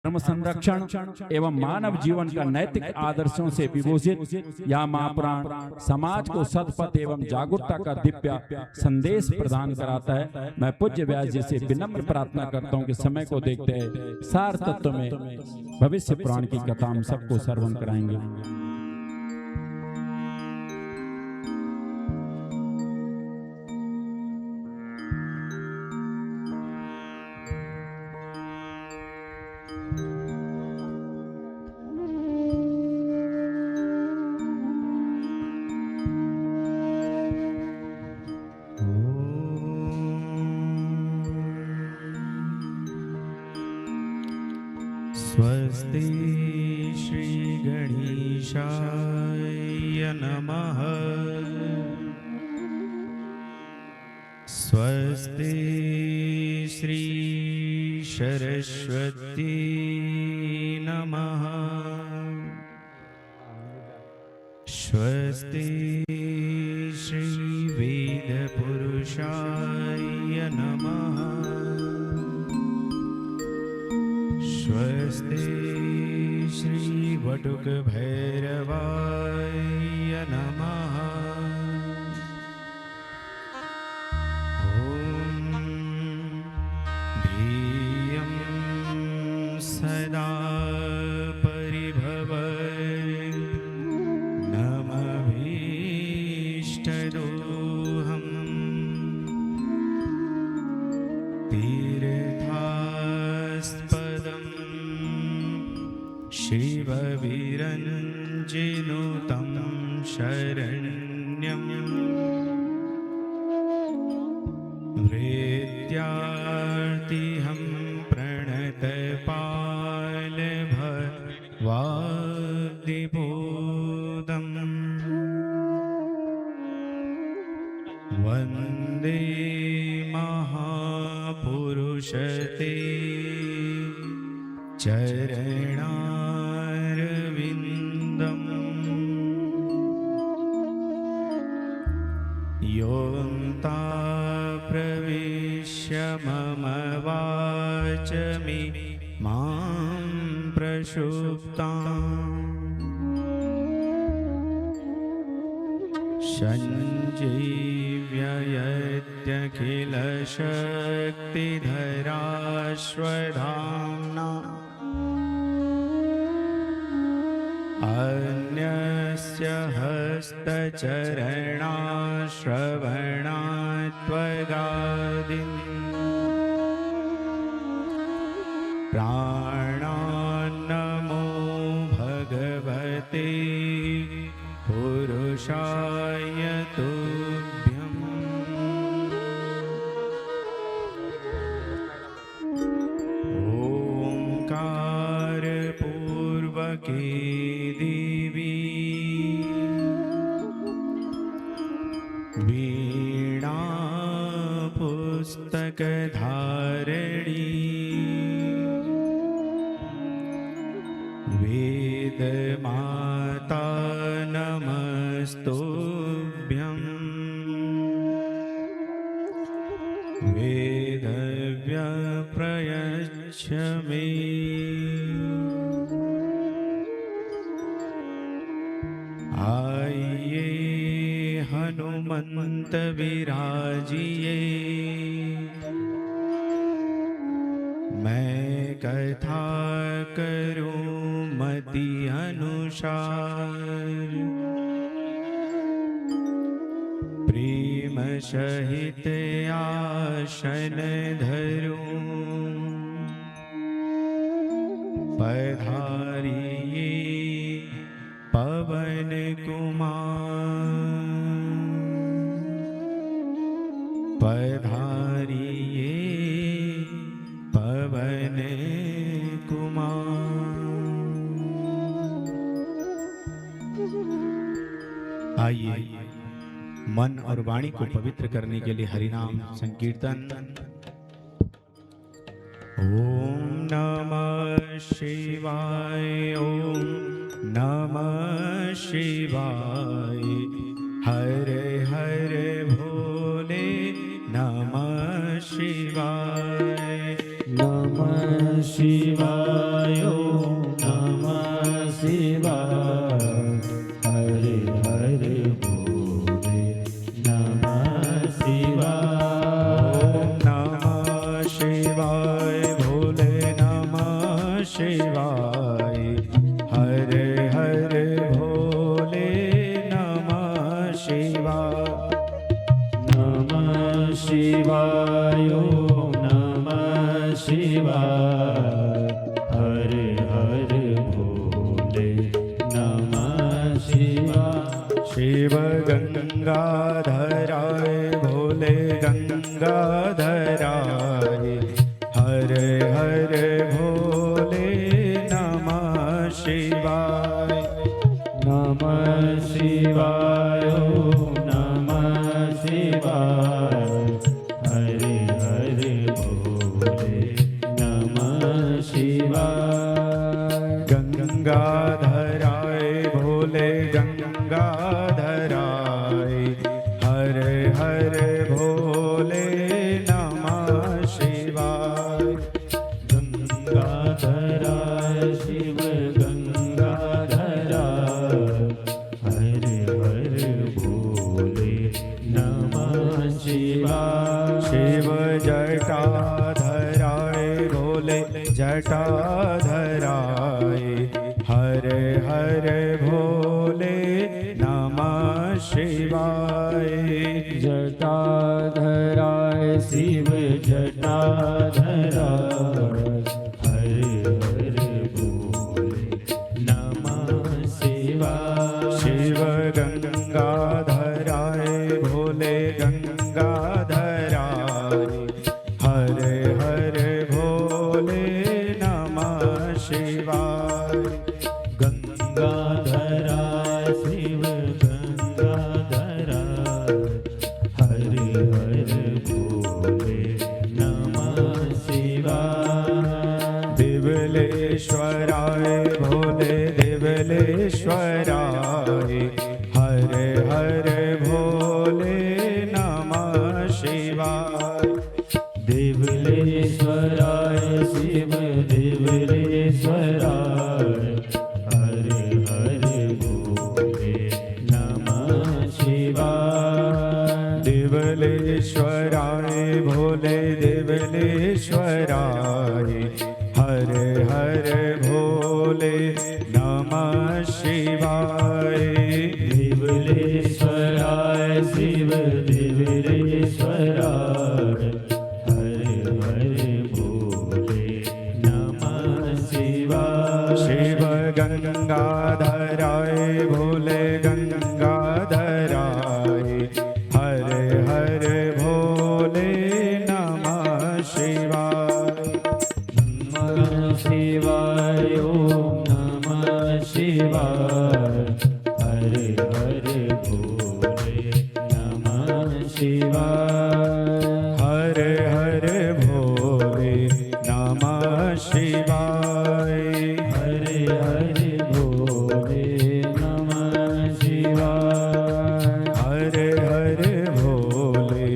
धर्म संरक्षण एवं मानव जीवन का नैतिक आदर्शों से विभूषित यह महापुराण समाज को सतपथ एवं जागरूकता का दिव्य संदेश प्रदान कराता है। मैं पूज्य व्यास जी से विनम्र प्रार्थना करता हूं कि समय को देखते हैं सार तत्व में भविष्य पुराण की कथा हम सबको श्रवण कराएंगे। स्वस्ति श्री गणेशाय नमः। स्वस्ति श्री सरस्वती नमः। स्वस्ति श्री वेद पुरुषाय नमः। स्वस्ति श्री वटुक भैरवाय नमः। ॐ धियं सदा परिभवै नमभीष्टदोहम् तीर्थास्पदम् शिवविरञ्जिनुतं शरण्यं हृद्यार्तिहं प्रणतपालभवादिबोधम् वन्दे महापुरुषते चरणारविन्दम्। योऽन्ता प्रविश्य मम वाचमि मां प्रसुप्ताम् सञ्जीव्ययत्यखिलशक्तिधराश्वधाम्ना अन्यस्य हस्तचरणाश्रवणात्वगादीन् प्राणान्नमो भगवते पुरुषाय तुभ्यम्। ओंकारपूर्वके देवी वीणा पुस्तकधारिणी वेदमाता नमस्तुभ्यम्। वेदव्यप्रयच्छ मे आइए हनुमंत विराजिए मैं कथा करूं मति अनुसार प्रेम सहित आसन धरूं पधारिए पवन कुमार पधारिए पवन कुमार। आइए मन और वाणी को पवित्र करने के लिए हरिनाम संकीर्तन। ओम नमः शिवाय ओम नमः शिवाय हरे हरे भोले नमः शिवाय नमः शिवाय शिवाय। हर हर भोले नमः शिवाय। नमः शिवाय ओम नमः शिवाय। हर हर भोले नमः शिवाय। शिव गंगाधराय भोले गंगाधराय। हर हर भोले नमः शिवाय। नमः शिवाय ओम नमः शिवाय। हर हर भोले नमः शिवाय। गंगाधराय भोले गंगाधराय। हर हर भोले नमः शिवाय। गंगाधराय शिव गंगाधराय। हर हर भोले नमः शिवाय। शिव जटाधराय भोले जटाधराय। हर हर भोले नमः शिवाय। जटाधराय शिव जटाधराय। हर हर भोले नमः शिवाय। शिव गंगाधराय भोले गंगाधराय। हर हर भोले नमः शिवाय। गंगाधराय शिव गंगाधराय। हर हर भोले नमः शिवाय। देवलेश्वराय भोले देवलेश्वराय। हर हर भोले नमः शिवाय। देवलेश्वराय शिव देवलेश्वराय। हर हर भोले नमः शिवाय। देवलेश्वराय भोले देवलेश्वराय। हर हर भोले नमः शिवाय। देवलेश्वराय शिव देवलेश्वराय। हर हर भोले नमः शिवाय। शिव गंगाधराय भोले गंगाधराय। हर हर भोले नमः शिवाय। नमः शिवाय ओम नमः शिवाय। हर हर भोले नमः शिवाय। हर हर भोले नमः शिवाय। हर हर भोले नमः शिवाय। हर हर भोले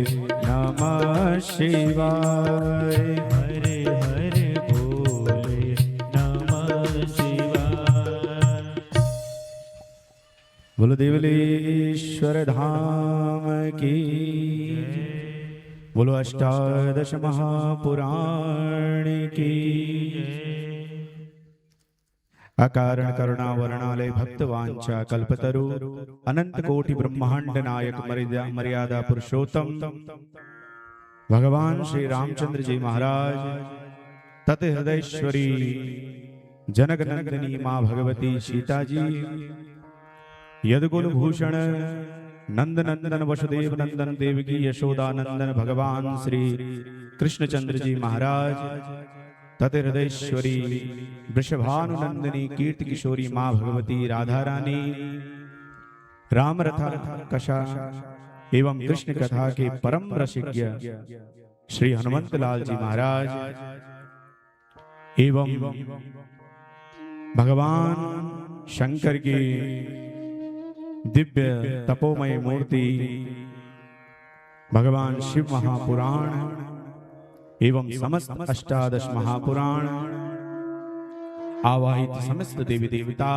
नमः शिवाय। हर हर भोले नमः शिवाय। बोलो देवलेश्वर धाम की। बोलो अष्टादश महापुराण की। अकारण करुणा वर्णालय भक्तवांचा कल्पतरु अनंत कोटि ब्रह्मांड नायक मर्यादा पुरुषोत्तम भगवान श्री रामचंद्र जी महाराज तत हृदयेश्वरी जनक नंदिनी मां भगवती सीता जी यदकुल भूषण नंद नंदन वसुदेव नंदन देवकी यशोदा नंदन भगवान श्री कृष्णचंद्र जी महाराज तत हृदयेश्वरी वृषभानुनंदिनी कीर्ति किशोरी मां भगवती राधा रानी राम रथा कषा एवं कृष्ण कथा के परम रसिज्ञ श्री हनुमंत लाल जी महाराज एवं भगवान शंकर की दिव्य तपोमय मूर्ति भगवान शिव महापुराण एवं समस्त अष्टादश महापुराण आवाहित समस्त देवी देवता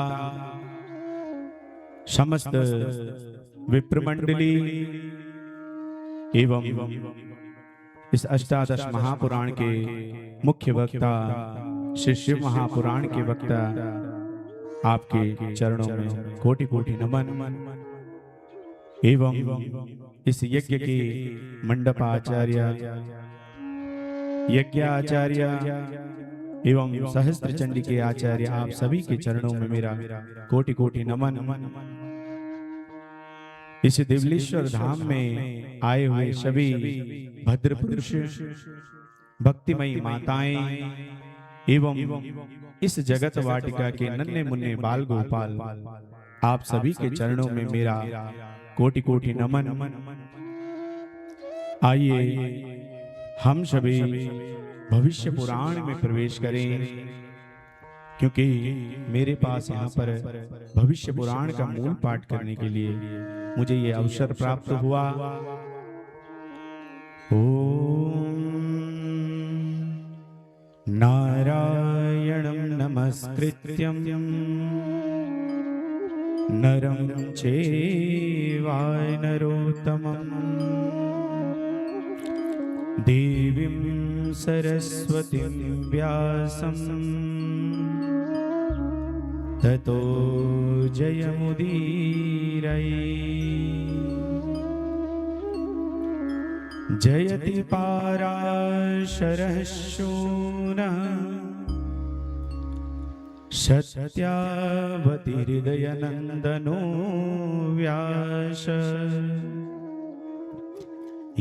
समस्त विप्रमंडली एवं इस अष्टादश महापुराण के मुख्य वक्ता श्री शिव महापुराण के वक्ता आपके चरणों में कोटि कोटि नमन एवं इस यज्ञ के मंडपाचार्य, यज्ञ आचार्य एवं सहस्त्र चंडी के आचार्य, आप सभी के चरणों में मेरा कोटि कोटि नमन। इस दिवलेश्वर धाम में आए हुए सभी भद्र पुरुष, भक्तिमयी माताएं एवं इस जगत वाटिका के नन्हे मुन्ने बाल गोपाल, आप सभी के चरणों में मेरा कोटि कोटि नमन। आइए हम सभी भविष्य पुराण में प्रवेश करें, क्योंकि मेरे पास यहाँ पर भविष्य पुराण का मूल पाठ करने के लिए मुझे ये अवसर प्राप्त हुआ। ओम नारायणं नमस्कृत्यं नरं चैव नरोत्तमं देवीं सरस्वतीं व्यासं ततो जयमुदीरये। जयति पाराशरः शूनः सत्यावतीर्दयनन्दनो व्यास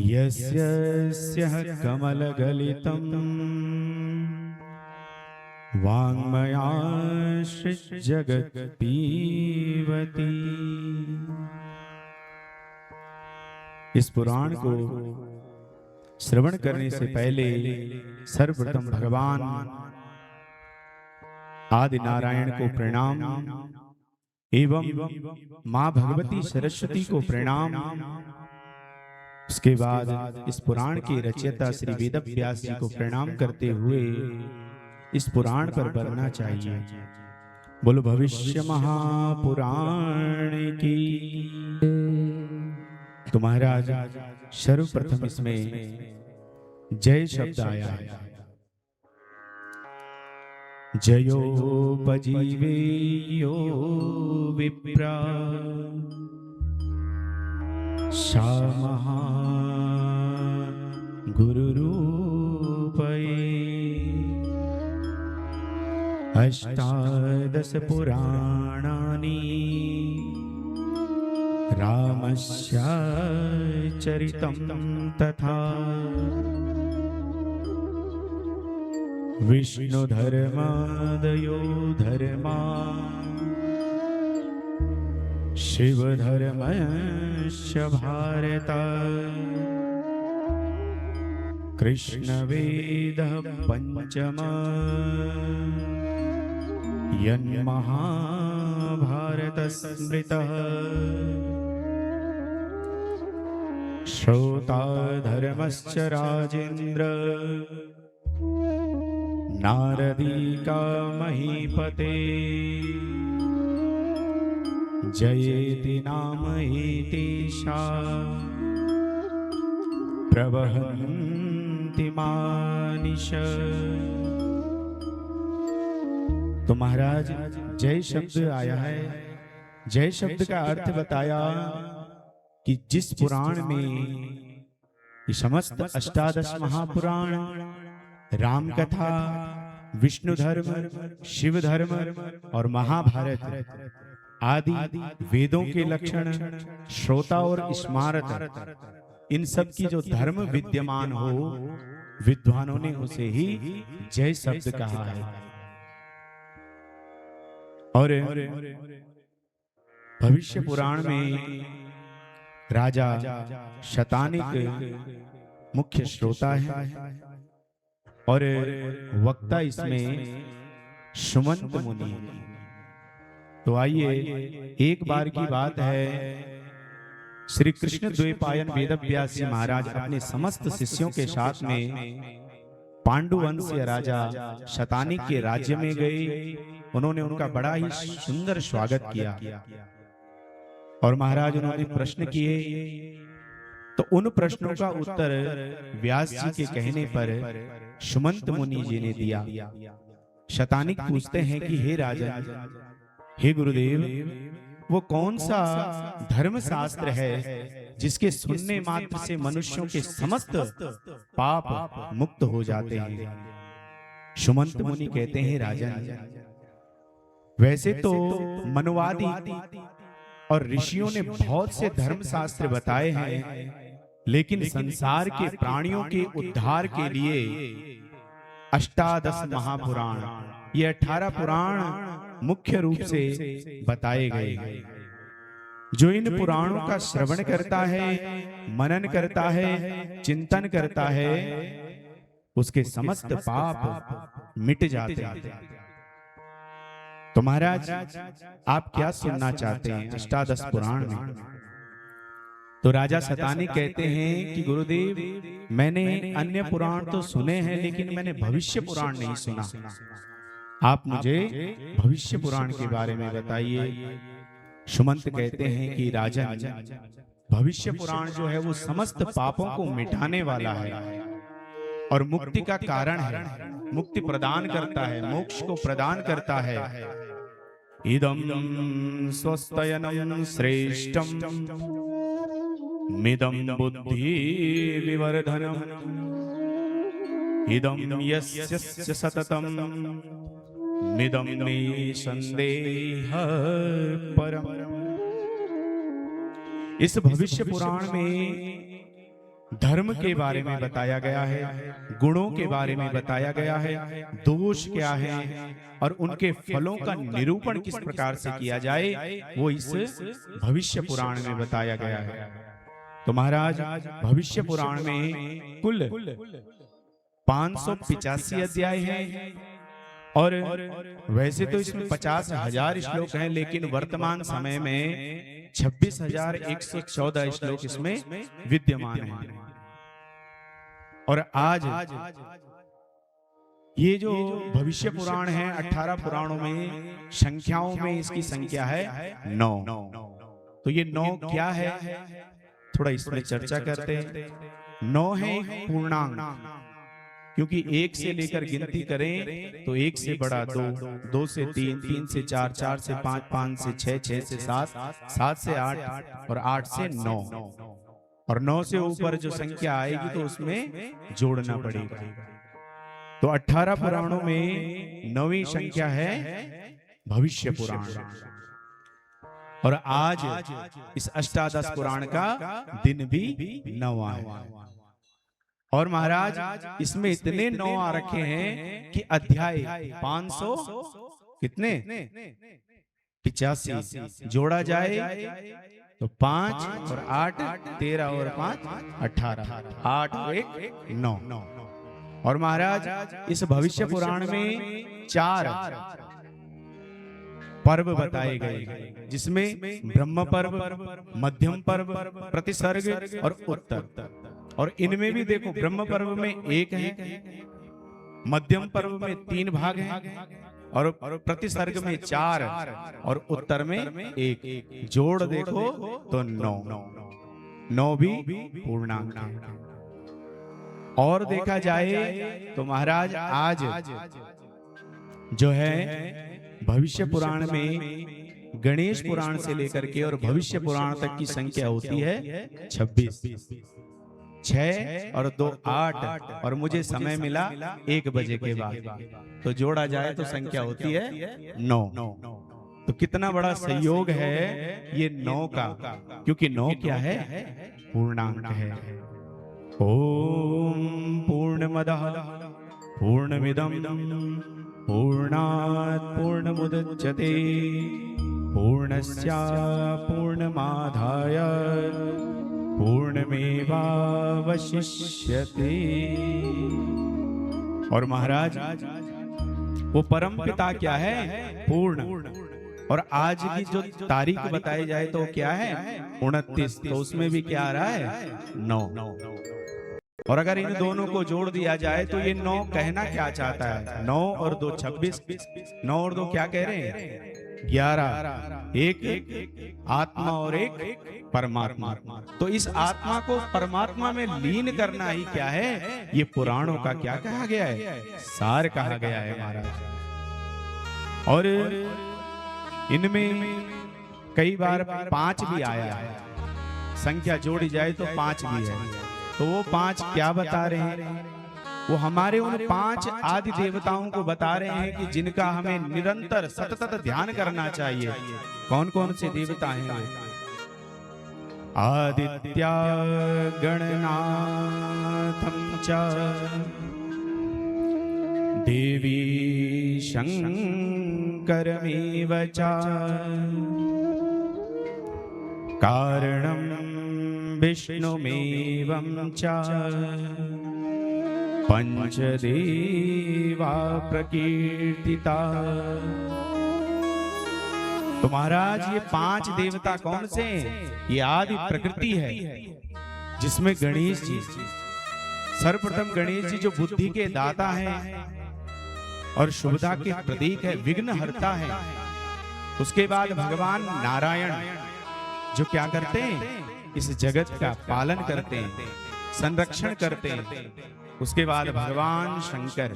यस्य कमलगलितं वाङ्मयाश्रितजगत्पीवती। इस पुराण को श्रवण करने से पहले सर्वप्रथम भगवान आदि नारायण को प्रणाम एवं मां भगवती सरस्वती को प्रणाम। उसके बाद इस पुराण के रचयिता श्री वेदव्यास जी को प्रणाम करते हुए इस पुराण पर बढ़ना चाहिए। बोलो भविष्य महापुराण की। तो महाराज सर्वप्रथम इसमें जय शब्द आया है। जयोपजीवेयो विप्रा सा महागुरुरूपये अष्टादश पुराणानि रामस्य चरितं तथा विष्णुधर्मादयो धर्मा शिवधर्मस्य भारत कृष्णवेदः पंचमः यन्महाभारतस्मृतः श्रोता धर्मश्च राजेन्द्र नारदीका महीपते जयेति नाम एतेषा प्रवहन्ति मानिश। तो महाराज जय शब्द आया है। जय शब्द का अर्थ बताया कि जिस पुराण में ये समस्त अष्टादश महापुराण, राम कथा, विष्णु धर्म, शिव धर्म और महाभारत आदि वेदों के लक्षण, श्रोता और स्मारत, इन सब की जो धर्म विद्यमान हो, विद्वानों ने उसे ही जय शब्द कहा है। और भविष्य पुराण में राजा शतानिक मुख्य श्रोता है और वक्ता इसमें सुमंत मुनि। तो आइए, एक बार की बात है, श्री कृष्ण द्वैपायन वेदव्यास जी महाराज अपने समस्त शिष्यों के साथ में पांडुवंशीय राजा शतानिक के राज्य में गए। उन्होंने उनका बड़ा ही सुंदर स्वागत किया और महाराज उन्होंने प्रश्न किए, तो उन प्रश्नों का उत्तर व्यास जी के कहने पर सुमंत मुनि जी ने दिया। शतानिक पूछते हैं कि हे राजन, हे गुरुदेव, वो कौन सा धर्म शास्त्र है जिसके सुनने मात्र से मनुष्यों के समस्त पाप मुक्त हो जाते हैं? सुमंत मुनि कहते हैं, राजन, वैसे तो मनुवादी और ऋषियों ने बहुत से धर्म शास्त्र बताए हैं, लेकिन संसार के प्राणियों के उद्धार के लिए अष्टादश महापुराण, ये 18 पुराण मुख्य रूप से बताए गए हैं। जो इन पुराणों का श्रवण करता है, मनन करता है, चिंतन करता है, उसके समस्त पाप मिट जाते हैं। तो महाराज, आप क्या सुनना चाहते हैं अष्टादश पुराण में? तो राजा शतानिक कहते हैं कि गुरुदेव, मैंने अन्य पुराण तो सुने हैं, लेकिन मैंने भविष्य पुराण नहीं सुना। आप मुझे भविष्य पुराण के बारे में बताइए। सुमंत कहते हैं कि राजन, भविष्य पुराण जो है वो समस्त पापों को मिटाने वाला है और मुक्ति का कारण है, मुक्ति प्रदान करता है, मोक्ष को प्रदान करता है। इदं स्वस्तयनं श्रेष्ठं मिदं बुद्धि विवर्धनम् इदं यस्य सततं मिदं निसंदेह परम्। इस भविष्य पुराण में धर्म के बारे में बताया गया है, गुणों के बारे में बताया गया है, दोष क्या है और उनके फलों का निरूपण किस प्रकार से किया जाए, वो इस भविष्य पुराण में बताया गया है। तो महाराज, भविष्य पुराण में कुल 585 अध्याय हैं और वैसे तो इसमें 50,000 श्लोक हैं, लेकिन वर्तमान समय में 26,114 श्लोक इसमें विद्यमान हैं। और आज ये जो भविष्य पुराण है, 18 पुराणों में संख्याओं में इसकी संख्या है 9। तो ये 9 क्या है, थोड़ा इसमें चर्चा करते हैं। 9 है पूर्णांक, क्योंकि 1 से लेकर गिनती करें तो 1 से बड़ा 2, 2 से 3, 3 से 4, 4 से 5, 5 से 6, 6 से 7, 7 से 8 और 8 से 9। और 9 से ऊपर जो संख्या आएगी तो उसमें जोड़ना पड़ेगा। तो 18 पुराणों में 9वीं संख्या है भविष्य पुराण। और आज इस अष्टादश पुराण का दिन भी 9वां है। और महाराज, इसमें इतने 9 आ रखे हैं कि अध्याय 500 कितने 85 जोड़ा जाए तो 5 और 8 13 और 5 18, 8 और 1 9। और महाराज, इस भविष्य पुराण में 4 पर्व बताए गए, जिसमें ब्रह्म पर्व, मध्यम पर्व, प्रतिसर्ग और उत्तर। और इनमें भी देखो, ब्रह्म पर्व में 1 है, मध्यम पर्व में 3 भाग हैं और प्रतिसर्ग में 4 और उत्तर में 1। जोड़ देखो तो 9 भी पूर्णांक है। और देखा जाए तो महाराज, आज जो है भविष्य पुराण में गणेश पुराण से लेकर के और भविष्य पुराण तक की संख्या होती है 26। 6 और 2 8 और मुझे समय मिला 1 बजे के बाद, तो जोड़ा जाए तो संख्या होती है 9। तो कितना बड़ा संयोग है ये 9 का, क्योंकि 9 क्या है, पूर्णांक है। ओम पूर्णमदः पूर्णमिदं पूर्णात् पूर्णमुदच्यते पूर्णस्य पूर्णमादाय पूर्णमेवावशिष्यते। और महाराज, वो परम पिता क्या है, पूर्ण। और आज की जो तारीख बताई जाए तो क्या है 29, तो उसमें भी क्या आ रहा है 9। और अगर इन दोनों को जोड़ दिया जाए तो ये 9 कहना क्या चाहता है, 9 और 2 26, 9 और 2 क्या कह रहे हैं 11, एक आत्मा और एक परमात्मा। तो इस आत्मा को परमात्मा में लीन करना ही क्या है, ये पुराणों का क्या कहा गया है, सार कहा गया है महाराज। और इनमें कई बार 5 भी आया है, संख्या जोड़ी जाए तो 5 भी है। तो वो 5 क्या बता रहे हैं? वो हमारे उन 5 आदि देवताओं को बता रहे हैं कि जिनका हमें निरंतर सतत ध्यान करना चाहिए। कौन कौन से देवता हैं वो? आदित्या गणनाथं च देवी शंकरमेव च कारणं विष्णुमेवं च पंचदेवा प्रकीर्तिता। तो महाराज ये 5 देवता कौन से हैं? ये आदि प्रकृति है, जिसमें गणेश जी, सर्वप्रथम गणेश जी जो बुद्धि के दाता हैं और शुभता के प्रतीक है, विघ्नहर्ता है। उसके बाद भगवान नारायण जो क्या करते हैं? इस जगत का पालन करते हैं, संरक्षण करते हैं। उसके बाद भगवान शंकर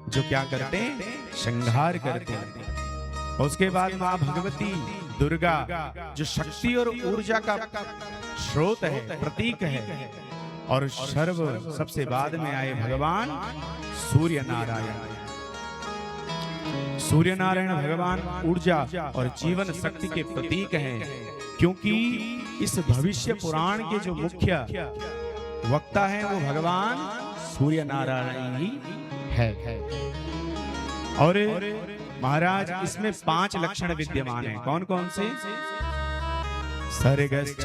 जो क्या करते हैं? संहार करते हैं। और उसके बाद मां भगवती दुर्गा जो शक्ति और ऊर्जा का स्रोत है, प्रतीक है। और सबसे बाद में आए भगवान सूर्य नारायण। सूर्य नारायण भगवान ऊर्जा और जीवन शक्ति के प्रतीक हैं, क्योंकि इस भविष्य पुराण के जो मुख्य वक्ता है वो भगवान सूर्य नारायण ही है। और महाराज इसमें 5 लक्षण विद्यमान हैं। कौन कौन से? सर्गश्च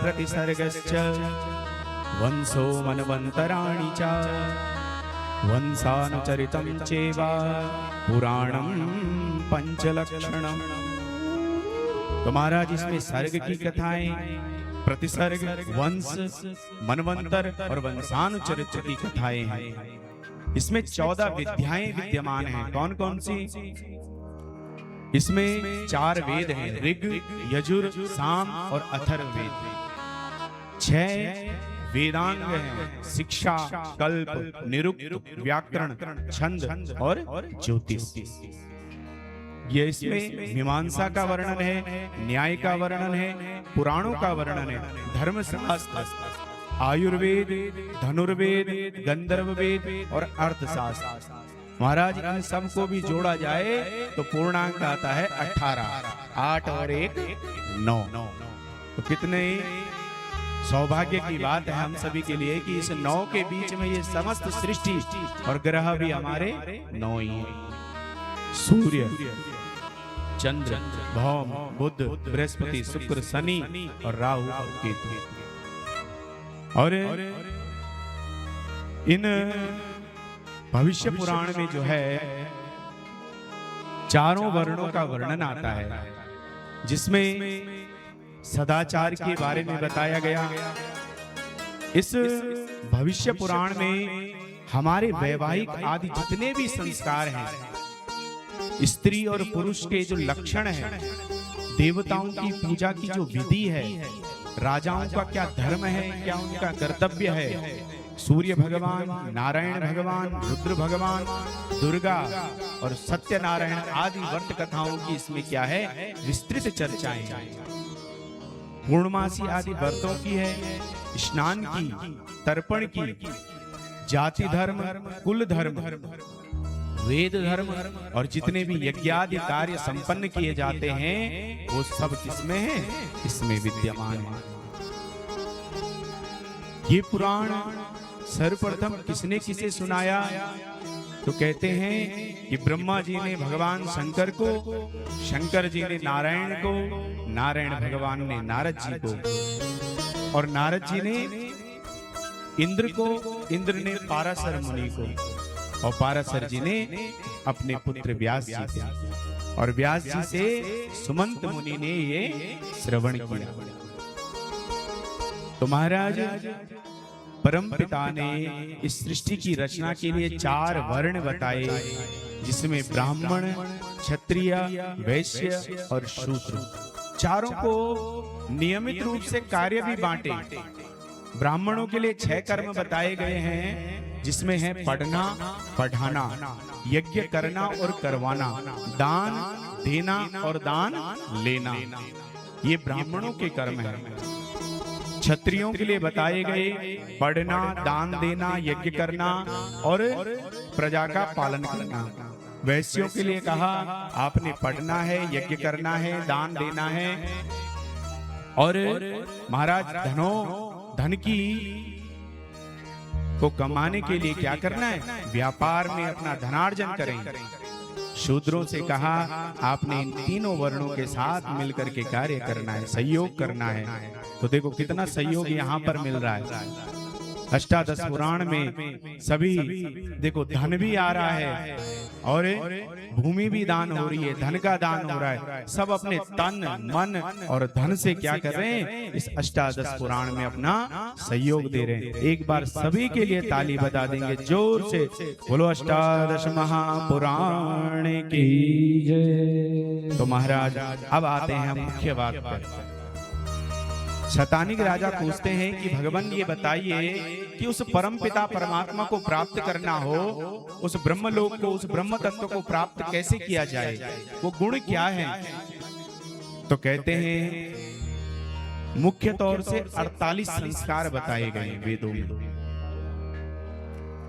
प्रतिसर्गश्च वंशो मनवंतराणि च वंशानुचरितं चैव पुराणं पंचलक्षणम्। तो महाराज इसमें सर्ग की कथाएं, प्रतिसर्ग, वंश, मनवंतर और वंशानुचरित की कथाएं हैं। इसमें 14 विद्याएं विद्यमान हैं। कौन कौन सी? इसमें 4 वेद हैं, ऋग, यजुर, साम और अथर्ववेद। 6 वेदांग हैं, शिक्षा, कल्प, निरुक्त, व्याकरण, छंद और ज्योतिष। ये इसमें मीमांसा का वर्णन है, न्याय का वर्णन है, पुराणों का वर्णन है, धर्मशास्त्र, आयुर्वेद, धनुर्वेद, गंधर्ववेद और अर्थशास्त्र। महाराज इन सबको भी जोड़ा जाए तो पूर्णांक आता है 18। 8 और 1 9। तो कितने सौभाग्य की बात है हम सभी के लिए कि इस 9 के बीच में ये समस्त सृष्टि और ग्रह भी हमारे 9 ही हैं। सूर्य, चंद्र, भौम, बुध, बृहस्पति, शुक्र, शनि और राहु और केतु। और इन भविष्य पुराण में जो है 4 वर्णों का वर्णन आता है, जिसमें सदाचार के बारे में बताया गया। इस भविष्य पुराण में हमारे वैवाहिक आदि जितने भी संस्कार हैं, स्त्री और पुरुष के जो लक्षण हैं, देवताओं की पूजा की जो विधि है, राजाओं का क्या धर्म है, क्या उनका कर्तव्य है, सूर्य भगवान, नारायण भगवान, रुद्र भगवान, दुर्गा और सत्यनारायण आदि व्रत कथाओं की इसमें क्या है? विस्तृत चर्चाएं। पूर्णमासी आदि व्रतों की है, स्नान की, तर्पण की, जाति धर्म, कुल धर्म, वेद धर्म और जितने भी यज्ञादि कार्य संपन्न किए जाते हैं वो सब किसमें है? इसमें विद्यमान है। ये पुराण सर्वप्रथम किसने किसे सुनाया? तो कहते हैं कि ब्रह्मा जी ने भगवान शंकर को, शंकर जी ने नारायण को, नारायण भगवान ने नारद जी को, और नारद जी ने इंद्र को, इंद्र ने पाराशर मुनि को, और पाराशर जी ने अपने पुत्र व्यास जी को, और व्यास जी से सुमंत मुनि ने ये श्रवण किया। तो महाराज परमपिता ने इस सृष्टि की रचना के लिए 4 वर्ण बताए, जिसमें ब्राह्मण, क्षत्रिय, वैश्य और शूद्र। चारों को नियमित रूप से कार्य भी बांटे। ब्राह्मणों के लिए 6 कर्म बताए गए हैं, जिसमें है पढ़ना, पढ़ाना, यज्ञ करना और करवाना, दान देना और दान लेना, ये ब्राह्मणों के कर्म है। क्षत्रियों के लिए बताए गए पढ़ना, दान देना, यज्ञ करना और प्रजा का पालन करना। वैश्यों के लिए कहा आपने पढ़ना है, यज्ञ करना है, दान देना है और महाराज धन की को कमाने के लिए क्या करना है, व्यापार में अपना धनार्जन करें। शूद्रों से कहा आपने इन तीनों वर्णों के साथ मिलकर के कार्य करना है, सहयोग करना है। तो देखो कितना सहयोग यहाँ पर मिल रहा है। अष्टादश पुराण में सभी देखो धन भी आ रहा है और भूमि भी दान हो रही है, धन का दान हो रहा है। सब अपने तन मन और धन से क्या कर रहे हैं, इस अष्टादश पुराण में अपना सहयोग दे रहे हैं। एक बार सभी के लिए ताली बजा देंगे जोर से, बोलो अष्टादश महापुराण की जय। तो महाराज अब आते हैं हम मुख्य बात पर। शतानिक राजा पूछते हैं कि भगवान ये बताइए कि उस परम पिता परमात्मा को प्राप्त करना हो, उस ब्रह्मलोक को, उस ब्रह्म तत्व को प्राप्त कैसे किया जाए, वो गुण क्या है। तो कहते हैं मुख्य तौर से 48 संस्कार बताए गए वेदों में।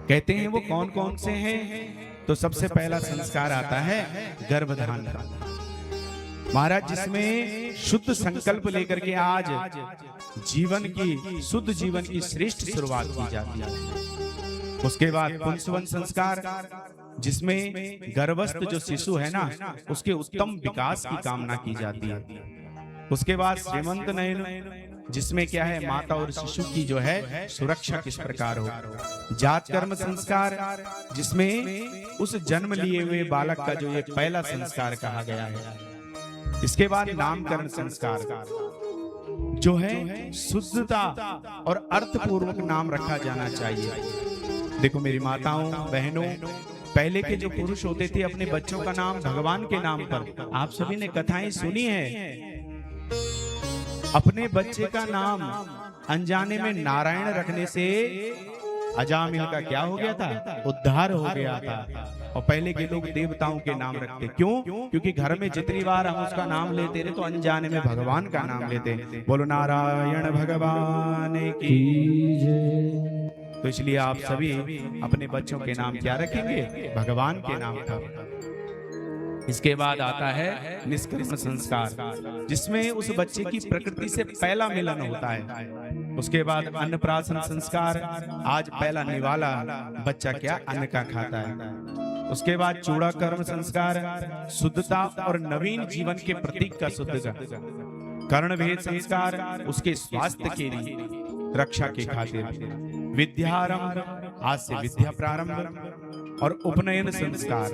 कहते हैं वो कौन कौन से हैं। तो सबसे पहला संस्कार आता है गर्भधारण का। महाराज जिसमें शुद्ध संकल्प लेकर के आज जीवन की, शुद्ध जीवन की श्रेष्ठ शुरुआत की जाती है। उसके बाद पुंसवन संस्कार, जिसमें गर्भस्थ जो शिशु है ना, उसके उत्तम विकास की कामना की जाती है। उसके बाद श्रीमंत नयन, जिसमें क्या है, माता और शिशु की जो है सुरक्षा किस प्रकार हो। जात कर्म संस्कार, जिसमें उस जन्म लिए हुए बालक का जो ये पहला संस्कार कहा गया है। इसके बाद नामकरण संस्कार, जो है शुद्धता और अर्थपूर्वक नाम रखा जाना चाहिए। देखो मेरी माताओं बहनों, पहले के जो पुरुष होते थे अपने बच्चों का नाम भगवान के नाम पर, आप सभी ने कथाएं सुनी है। अपने बच्चे का नाम अनजाने में नारायण रखने से अजामिल का क्या हो गया था, उद्धार हो गया था। और पहले के लोग देवताओं के नाम रखते, क्यों? क्योंकि घर में जितनी बार हम उसका नाम लेते रहे तो अनजाने में भगवान का नाम लेते। बोलो नारायण भगवान की जय। तो इसलिए आप सभी अपने बच्चों के नाम क्या रखेंगे, भगवान के नाम पर। इसके बाद आता है निष्कर्म संस्कार, जिसमें उस बच्चे की प्रकृति से पहला मिलन होता है। उसके बाद अन्नप्राशन संस्कार, आज पहला निवाला बच्चा क्या अन्न का खाता है। उसके बाद चूड़ा कर्म संस्कार, शुद्धता और नवीन जीवन के प्रतीक का शुद्ध का। कर्ण भेद संस्कार, उसके स्वास्थ्य के लिए, रक्षा के खातिर। विद्यारंभ, आज से विद्या प्रारंभ। और उपनयन संस्कार,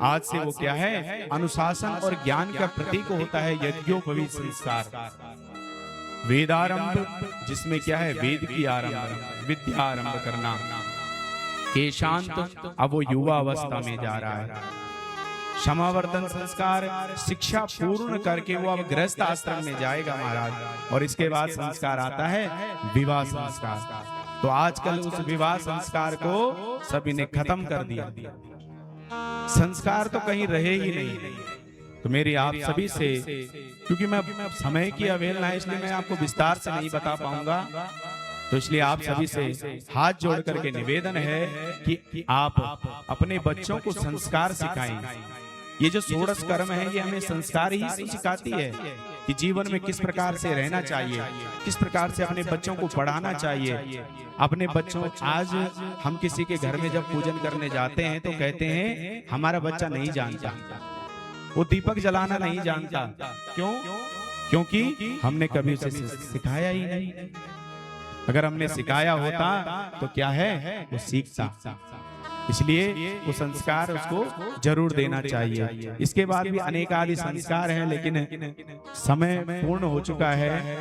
आज से वो क्या है, अनुशासन और ज्ञान का प्रतीक होता है। यज्ञोपवीत संस्कार। वेदारंभ, जिसमें क्या है, वेद की आरंभ, विद्या आरंभ करना। केशांत, अब वो युवा अवस्था में जा रहा है। क्षमावर्तन संस्कार, शिक्षा पूर्ण करके वो अब गृहस्थ आश्रम में जाएगा महाराज। और इसके बाद संस्कार आता है विवाह संस्कार। तो आजकल उस विवाह संस्कार को सभी ने खत्म कर दिया, संस्कार तो कहीं रहे ही नहीं। तो मेरी आप सभी से, क्योंकि मैं समय की अवहेलना है इसलिए मैं आपको विस्तार से नहीं बता पाऊंगा, तो इसलिए आप सभी से हाथ जोड़ करके निवेदन है कि आप अपने बच्चों को संस्कार सिखाएं। ये जो षोडश कर्म है ये हमें संस्कार ही सिखाती है कि जीवन में किस प्रकार से रहना चाहिए, किस प्रकार से अपने बच्चों को पढ़ाना चाहिए। अपने बच्चों, आज हम किसी के घर में जब पूजन करने जाते हैं तो कहते हैं हमारा बच्चा नहीं जानता, वो दीपक जलाना नहीं जानता। क्यों? क्योंकि हमने कभी उसे सिखाया ही नहीं। अगर हमने सिखाया होता तो क्या है, वो सीखता। इसलिए वो संस्कार उसको जरूर देना चाहिए। इसके बाद भी अनेक आदि संस्कार हैं, लेकिन समय पूर्ण हो चुका है।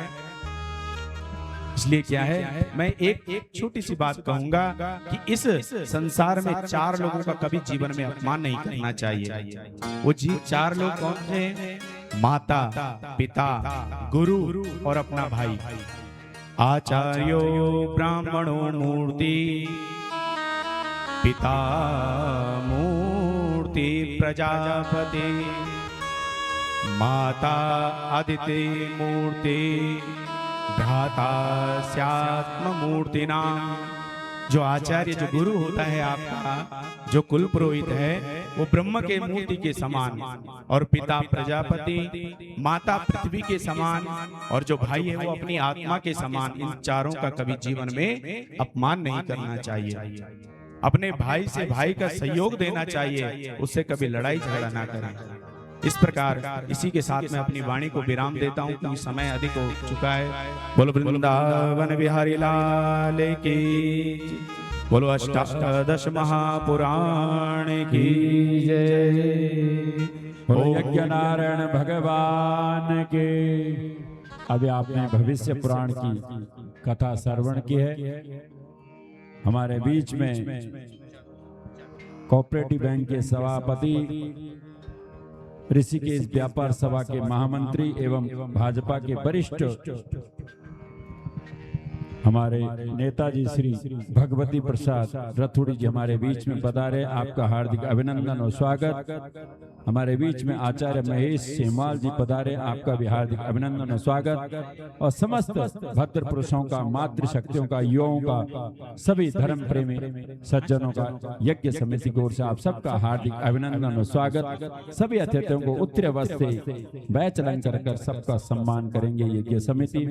इसलिए क्या है, मैं एक छोटी सी बात कहूंगा कि इस संसार में 4 लोगों का कभी जीवन में अपमान नहीं करना चाहिए। वो 4 लोग कौन थे? माता, पिता, गुरु और अपना भाई। आचार्यो ब्राह्मणो मूर्ति पिता मूर्ति प्रजापति, माता अदिति मूर्ति, भ्राता स्यात्म मूर्ति नाम। जो आचार्य, जो गुरु होता है आपका, जो कुल पुरोहित है, वो ब्रह्म के मूर्ति के समान, और पिता प्रजापति, माता पृथ्वी के समान, और जो भाई है वो अपनी आत्मा के समान। इन चारों का कभी जीवन में अपमान नहीं करना चाहिए। अपने भाई से भाई का सहयोग देना चाहिए, उससे कभी लड़ाई झगड़ा ना करें। इस प्रकार इसी के साथ में अपनी वाणी को विराम देता हूं, क्योंकि समय अधिक हो चुका है। बोलो वृंदावन बिहारी लाल की, बोलो अष्टादश महापुराण की जय, बोलो यज्ञ नारायण भगवान के। अभी आपने भविष्य पुराण की कथा श्रवण की है। हमारे बीच में कोऑपरेटिव बैंक के सभापति, ऋषिकेश व्यापार सभा के महामंत्री एवं भाजपा के वरिष्ठ हमारे नेताजी श्री भगवती प्रसाद रथुड़ी जी हमारे बीच में पधारे। आपका हार्दिक अभिनंदन और स्वागत। हमारे बीच में आचार्य महेश सेमवाल जी पधारे। आपका भी हार्दिक अभिनंदन और स्वागत। और समस्त भद्र पुरुषों का, मातृशक्तियों का, युवाओं का, सभी धर्म प्रेमी सज्जनों का यज्ञ समिति की ओर से आप सबका हार्दिक अभिनंदन और स्वागत। सभी अतिथियों को उत्तरीय वस्त्र से बैच अलंकार कर सबका सम्मान करेंगे यज्ञ समिति।